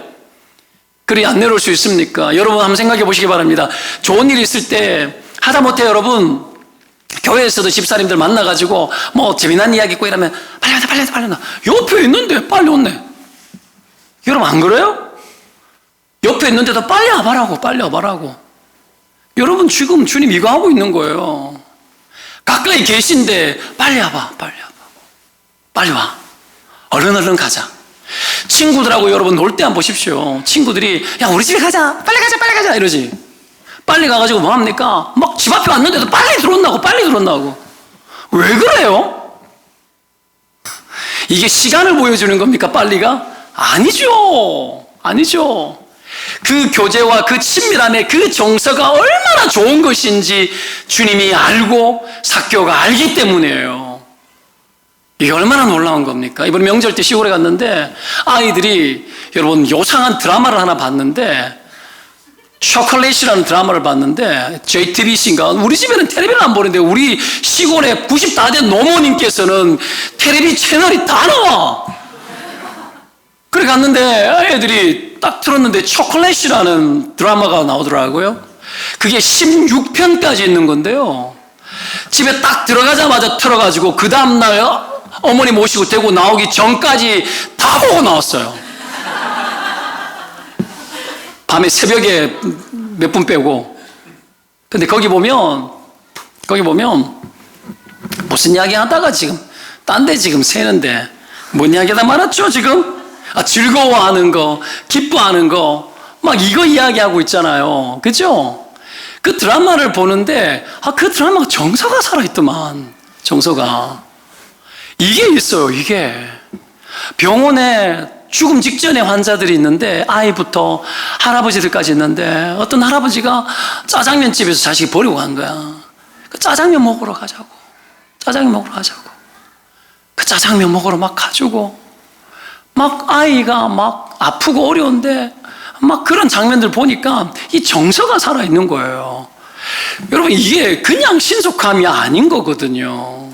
그리 안 내려올 수 있습니까? 여러분 한번 생각해 보시기 바랍니다. 좋은 일 있을 때 하다못해 여러분 교회에서도 집사님들 만나가지고 뭐 재미난 이야기 있고 이러면 빨리 나 옆에 있는데 빨리 온네. 여러분 안 그래요? 옆에 있는데도 빨리 와봐라고. 여러분 지금 주님 이거 하고 있는 거예요. 가까이 계신데 빨리 와봐. 얼른 가자. 친구들하고 여러분 놀 때 한번 보십시오. 친구들이 야 우리 집에 가자, 빨리 가자 이러지. 빨리 가가지고 뭐합니까? 막 집 앞에 왔는데도 빨리 들어온다고. 왜 그래요? 이게 시간을 보여주는 겁니까? 빨리가? 아니죠. 그 교제와 그 친밀함의 그 정서가 얼마나 좋은 것인지 주님이 알고 삭개오가 알기 때문이에요. 이게 얼마나 놀라운 겁니까? 이번 명절 때 시골에 갔는데 아이들이 여러분 요상한 드라마를 하나 봤는데, 초콜릿이라는 드라마를 봤는데 JTBC인가? 우리 집에는 텔레비를 안 보는데 우리 시골에 90 다 된 노모님께서는 텔레비 채널이 다 나와. 그래 갔는데 애들이 딱 틀었는데 초콜릿이라는 드라마가 나오더라고요. 그게 16편까지 있는 건데요. 집에 딱 들어가자마자 틀어가지고 그 다음날 어머니 모시고 데리고 나오기 전까지 다 보고 나왔어요. 밤에 새벽에 몇 분 빼고. 근데 거기 보면 무슨 이야기 하다가 지금 딴 데 지금 새는데 뭔 이야기 하다 말았죠 지금? 즐거워하는 거, 기뻐하는 거, 막 이거 이야기하고 있잖아요. 그죠? 그 드라마를 보는데 그 드라마가 정서가 살아있더만. 정서가 이게 있어요. 이게 병원에 죽음 직전에 환자들이 있는데 아이부터 할아버지들까지 있는데 어떤 할아버지가 짜장면 집에서 자식이 버리고 간 거야. 그 짜장면 먹으러 가자고. 그 짜장면 먹으러 막 가지고 막 아이가 막 아프고 어려운데 막 그런 장면들 보니까 이 정서가 살아있는 거예요. 여러분 이게 그냥 신속함이 아닌 거거든요.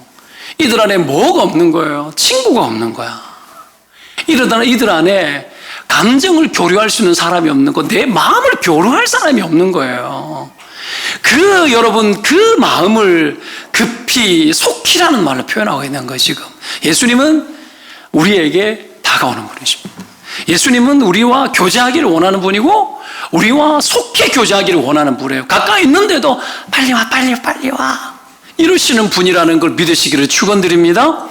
이들 안에 뭐가 없는 거예요? 친구가 없는 거야. 이들 안에 감정을 교류할 수 있는 사람이 없는 거, 내 마음을 교류할 사람이 없는 거예요. 여러분 그 마음을 급히 속히라는 말로 표현하고 있는 거예요. 지금 예수님은 우리에게 다가오는 분이십니다. 예수님은 우리와 교제하기를 원하는 분이고 우리와 속히 교제하기를 원하는 분이에요. 가까이 있는데도 빨리 와 이러시는 분이라는 걸 믿으시기를 축원드립니다.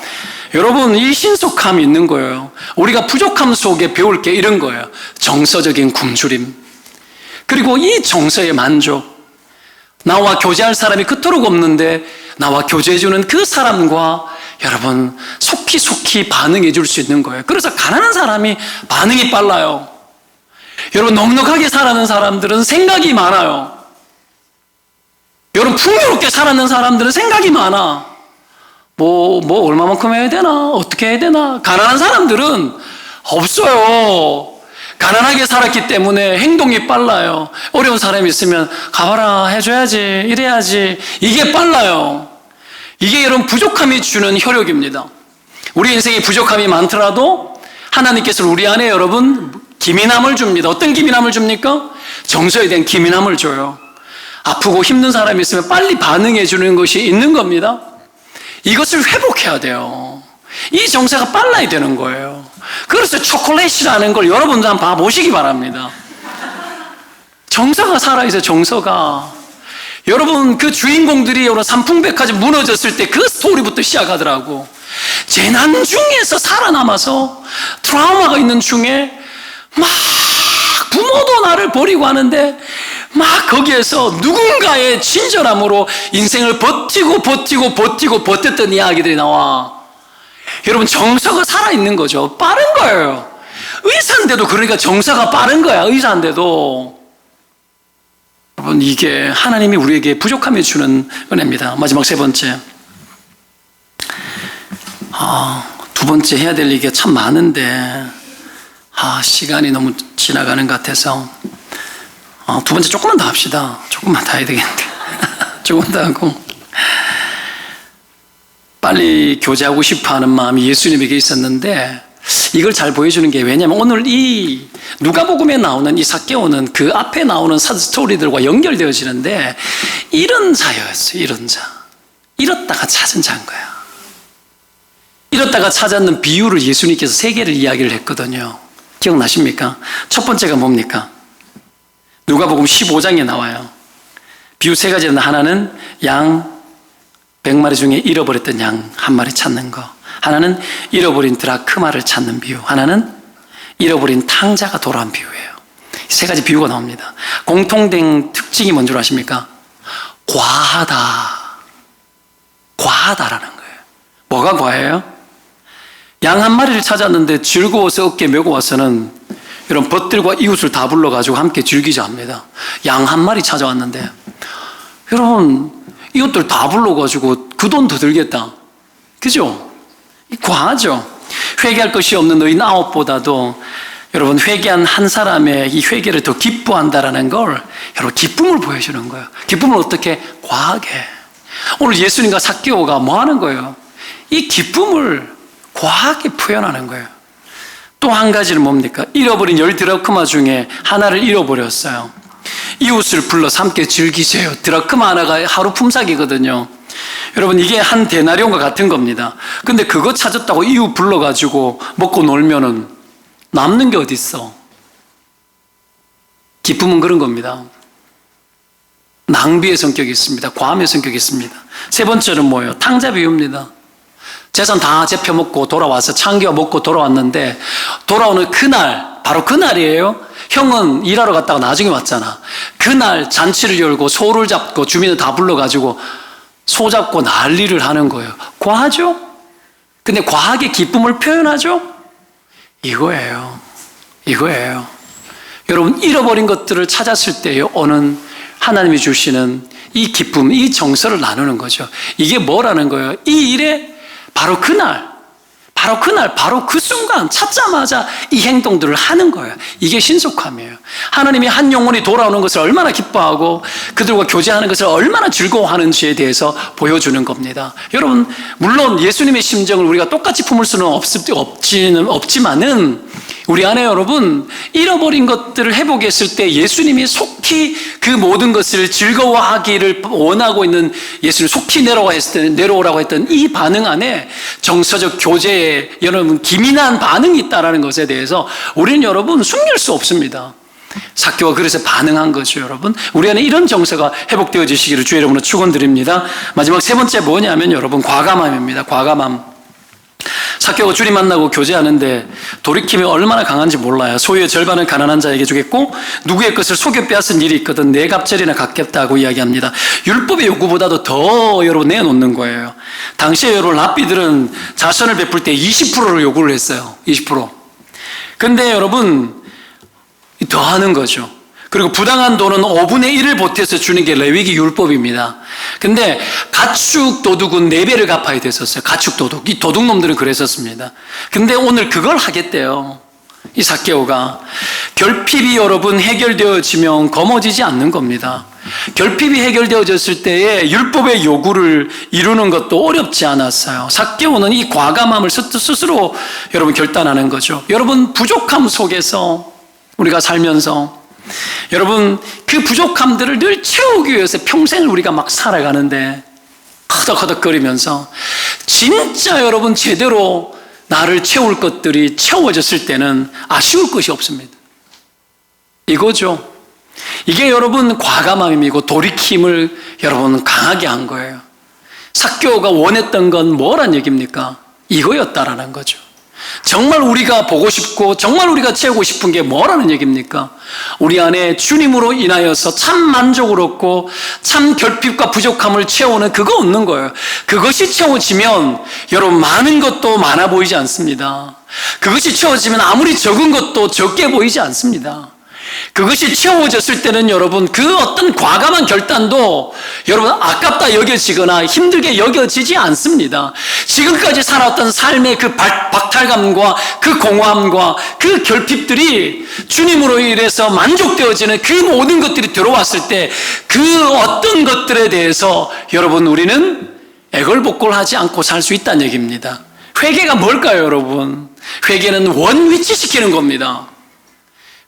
여러분 이 신속함이 있는 거예요. 우리가 부족함 속에 배울 게 이런 거예요. 정서적인 굶주림, 그리고 이 정서의 만족. 나와 교제할 사람이 그토록 없는데 나와 교제해주는 그 사람과 여러분 속히 반응해 줄 수 있는 거예요. 그래서 가난한 사람이 반응이 빨라요. 여러분 넉넉하게 살아가는 사람들은 생각이 많아요. 여러분 풍요롭게 살아가는 사람들은 생각이 많아. 뭐 얼마만큼 해야 되나, 어떻게 해야 되나. 가난한 사람들은 없어요. 가난하게 살았기 때문에 행동이 빨라요. 어려운 사람이 있으면 가봐라, 해줘야지, 이래야지. 이게 빨라요. 이게 여러분 부족함이 주는 혈육입니다. 우리 인생에 부족함이 많더라도 하나님께서 우리 안에 여러분 기민함을 줍니다. 어떤 기민함을 줍니까? 정서에 대한 기민함을 줘요. 아프고 힘든 사람이 있으면 빨리 반응해 주는 것이 있는 겁니다. 이것을 회복해야 돼요. 이 정서가 빨라야 되는 거예요. 그래서 초콜릿이라는 걸 여러분도 한번 봐보시기 바랍니다. 정서가 살아있어요. 정서가. 여러분 그 주인공들이 여러분 삼풍백화점 무너졌을 때 그 스토리부터 시작하더라고. 재난 중에서 살아남아서 트라우마가 있는 중에 막 부모도 나를 버리고 하는데 막 거기에서 누군가의 친절함으로 인생을 버텼던 이야기들이 나와. 여러분 정서가 살아있는 거죠. 빠른 거예요. 의사인데도 그러니까 정서가 빠른 거야. 의사인데도. 여러분 이게 하나님이 우리에게 부족함이 주는 은혜입니다. 마지막 세 번째. 두 번째 해야 될 얘기가 참 많은데 시간이 너무 지나가는 것 같아서 두 번째 조금만 더 합시다. 조금만 더 해야 되겠는데 조금 더 하고 빨리 교제하고 싶어하는 마음이 예수님에게 있었는데 이걸 잘 보여주는 게 왜냐하면 오늘 이 누가복음에 나오는 이 삭개오는 그 앞에 나오는 스토리들과 연결되어지는데 이런 자였어요. 이런 자. 잃었다가 찾은 자인 거야. 잃었다가 찾았는 비유를 예수님께서 세 개를 이야기를 했거든요. 기억나십니까? 첫 번째가 뭡니까? 누가복음 15장에 나와요. 비유 세 가지인데 하나는 양 100마리 중에 잃어버렸던 양 한 마리 찾는 거, 하나는 잃어버린 드라크마를 찾는 비유, 하나는 잃어버린 탕자가 돌아온 비유예요. 세 가지 비유가 나옵니다. 공통된 특징이 뭔 줄 아십니까? 과하다라는 거예요. 뭐가 과해요? 양 한 마리를 찾았는데 즐거워서 어깨 메고 와서는 이런 벗들과 이웃을 다 불러가지고 함께 즐기자 합니다. 양 한 마리 찾아왔는데 여러분 이웃들 다 불러가지고 그 돈 더 들겠다. 그죠? 과하죠? 회개할 것이 없는 너희 9보다도 여러분 회개한 한 사람의 이 회개를 더 기뻐한다라는 걸 여러분 기쁨을 보여주는 거예요. 기쁨을 어떻게? 과하게. 오늘 예수님과 삭개오가 뭐 하는 거예요? 이 기쁨을 과하게 표현하는 거예요. 또 한 가지는 뭡니까? 잃어버린 10드라크마 중에 하나를 잃어버렸어요. 이웃을 불러서 함께 즐기세요. 드라크마 하나가 하루 품삯이거든요. 여러분 이게 한 데나리온과 같은 겁니다. 근데 그거 찾았다고 이웃 불러가지고 먹고 놀면은 남는 게 어디 있어? 기쁨은 그런 겁니다. 낭비의 성격이 있습니다. 과함의 성격이 있습니다. 세 번째는 뭐예요? 탕자 비유입니다. 재산 다 잡혀먹고 돌아와서 창기와 먹고 돌아왔는데 돌아오는 그날, 바로 그날이에요. 형은 일하러 갔다가 나중에 왔잖아. 그날 잔치를 열고 소를 잡고 주민을 다 불러가지고 소 잡고 난리를 하는 거예요. 과하죠? 근데 과하게 기쁨을 표현하죠? 이거예요. 여러분 잃어버린 것들을 찾았을 때요, 오는 하나님이 주시는 이 기쁨, 이 정서를 나누는 거죠. 이게 뭐라는 거예요? 이 일에 바로 그날, 바로 그 순간 찾자마자 이 행동들을 하는 거예요. 이게 신속함이에요. 하나님이 한 영혼이 돌아오는 것을 얼마나 기뻐하고 그들과 교제하는 것을 얼마나 즐거워하는지에 대해서 보여주는 겁니다. 여러분 물론 예수님의 심정을 우리가 똑같이 품을 수는 없지만은 우리 안에 여러분 잃어버린 것들을 회복했을 때 예수님이 속히 그 모든 것을 즐거워하기를 원하고 있는 예수를 속히 내려오라고 했던 이 반응 안에 정서적 교제에 여러분 기민한 반응이 있다는 것에 대해서 우리는 여러분 숨길 수 없습니다. 삭개오가 그래서 반응한 거죠. 여러분 우리 안에 이런 정서가 회복되어 지시기를 주의 이름으로 축원드립니다. 마지막 세 번째 뭐냐면 여러분 과감함입니다. 과감함. 삭개오가 주님 만나고 교제하는데 돌이킴이 얼마나 강한지 몰라요. 소유의 절반을 가난한 자에게 주겠고 누구의 것을 속여 빼앗은 일이 있거든 네 갑절이나 갚겠다고 이야기합니다. 율법의 요구보다도 더 여러분 내놓는 거예요. 당시에 여러분 랍비들은 자선을 베풀 때 20%를 요구를 했어요. 20%. 근데 여러분 더 하는 거죠. 그리고 부당한 돈은 5분의 1을 보태서 주는 게 레위기 율법입니다. 근데 가축 도둑은 4배를 갚아야 됐었어요. 가축 도둑. 이 도둑놈들은 그랬었습니다. 근데 오늘 그걸 하겠대요. 이 삭개오가. 결핍이 여러분 해결되어지면 거머쥐지 않는 겁니다. 결핍이 해결되어졌을 때에 율법의 요구를 이루는 것도 어렵지 않았어요. 삭개오는 이 과감함을 스스로 여러분 결단하는 거죠. 여러분 부족함 속에서 우리가 살면서 여러분 그 부족함들을 늘 채우기 위해서 평생을 우리가 막 살아가는데 허덕허덕거리면서 진짜 여러분 제대로 나를 채울 것들이 채워졌을 때는 아쉬울 것이 없습니다. 이거죠. 이게 여러분 과감함이고 돌이킴을 여러분 강하게 한 거예요. 삭개오가 원했던 건 뭐란 얘기입니까? 이거였다라는 거죠. 정말 우리가 보고 싶고 정말 우리가 채우고 싶은 게 뭐라는 얘기입니까? 우리 안에 주님으로 인하여서 참 만족을 얻고 참 결핍과 부족함을 채우는 그거 얻는 거예요. 그것이 채워지면 여러분 많은 것도 많아 보이지 않습니다. 그것이 채워지면 아무리 적은 것도 적게 보이지 않습니다. 그것이 채워졌을 때는 여러분 그 어떤 과감한 결단도 여러분 아깝다 여겨지거나 힘들게 여겨지지 않습니다. 지금까지 살았던 삶의 그 박탈감과 그 공허함과 그 결핍들이 주님으로 인해서 만족되어지는 그 모든 것들이 들어왔을 때 그 어떤 것들에 대해서 여러분 우리는 애걸복걸하지 않고 살 수 있다는 얘기입니다. 회개가 뭘까요 여러분? 회개는 원위치시키는 겁니다.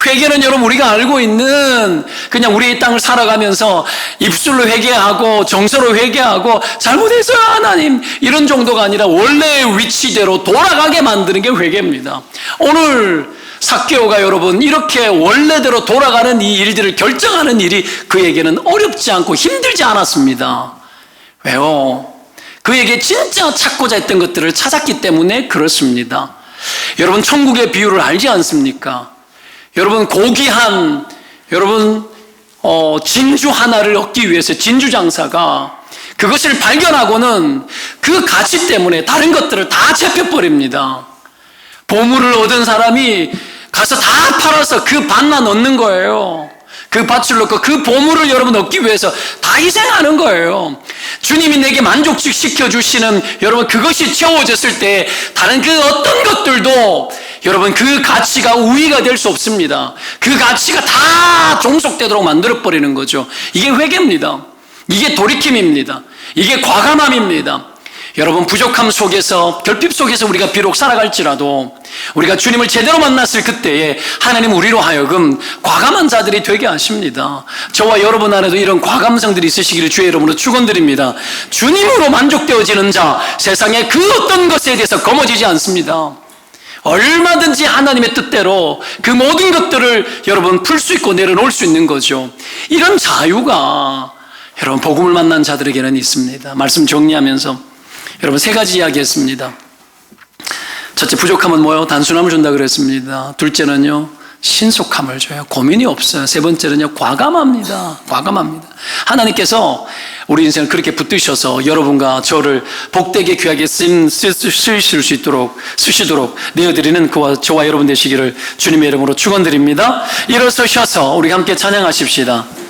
회개는 여러분 우리가 알고 있는 그냥 우리의 땅을 살아가면서 입술로 회개하고 정서로 회개하고 잘못했어요 하나님 이런 정도가 아니라 원래의 위치대로 돌아가게 만드는 게 회개입니다. 오늘 삭개오가 여러분 이렇게 원래대로 돌아가는 이 일들을 결정하는 일이 그에게는 어렵지 않고 힘들지 않았습니다. 왜요? 그에게 진짜 찾고자 했던 것들을 찾았기 때문에 그렇습니다. 여러분 천국의 비유를 알지 않습니까? 여러분 고귀한 여러분 진주 하나를 얻기 위해서 진주 장사가 그것을 발견하고는 그 가치 때문에 다른 것들을 다 제껴버립니다. 보물을 얻은 사람이 가서 다 팔아서 그 밭만 얻는 거예요. 그 밭을 넣고 그 보물을 여러분 얻기 위해서 다 희생하는 거예요. 주님이 내게 만족시켜 주시는 여러분 그것이 채워졌을 때 다른 그 어떤 것들도 여러분 그 가치가 우위가 될 수 없습니다. 그 가치가 다 종속되도록 만들어버리는 거죠. 이게 회개입니다. 이게 돌이킴입니다. 이게 과감함입니다. 여러분 부족함 속에서 결핍 속에서 우리가 비록 살아갈지라도 우리가 주님을 제대로 만났을 그때에 하나님 우리로 하여금 과감한 자들이 되게 하십니다. 저와 여러분 안에도 이런 과감성들이 있으시기를 주의 이름으로 축원드립니다. 주님으로 만족되어지는 자 세상의 그 어떤 것에 대해서 거머쥐지 않습니다. 얼마든지 하나님의 뜻대로 그 모든 것들을 여러분 풀 수 있고 내려놓을 수 있는 거죠. 이런 자유가 여러분 복음을 만난 자들에게는 있습니다. 말씀 정리하면서 여러분 3가지 이야기했습니다. 첫째 부족함은 뭐예요? 단순함을 준다 그랬습니다. 둘째는요 신속함을 줘요. 고민이 없어요. 세 번째는요 과감합니다. 과감합니다. 하나님께서 우리 인생을 그렇게 붙드셔서 여러분과 저를 복되게 귀하게 쓰실 수 있도록 쓰시도록 내어드리는 그와 저와 여러분 되시기를 주님의 이름으로 축원드립니다. 일어서셔서 우리 함께 찬양하십시다.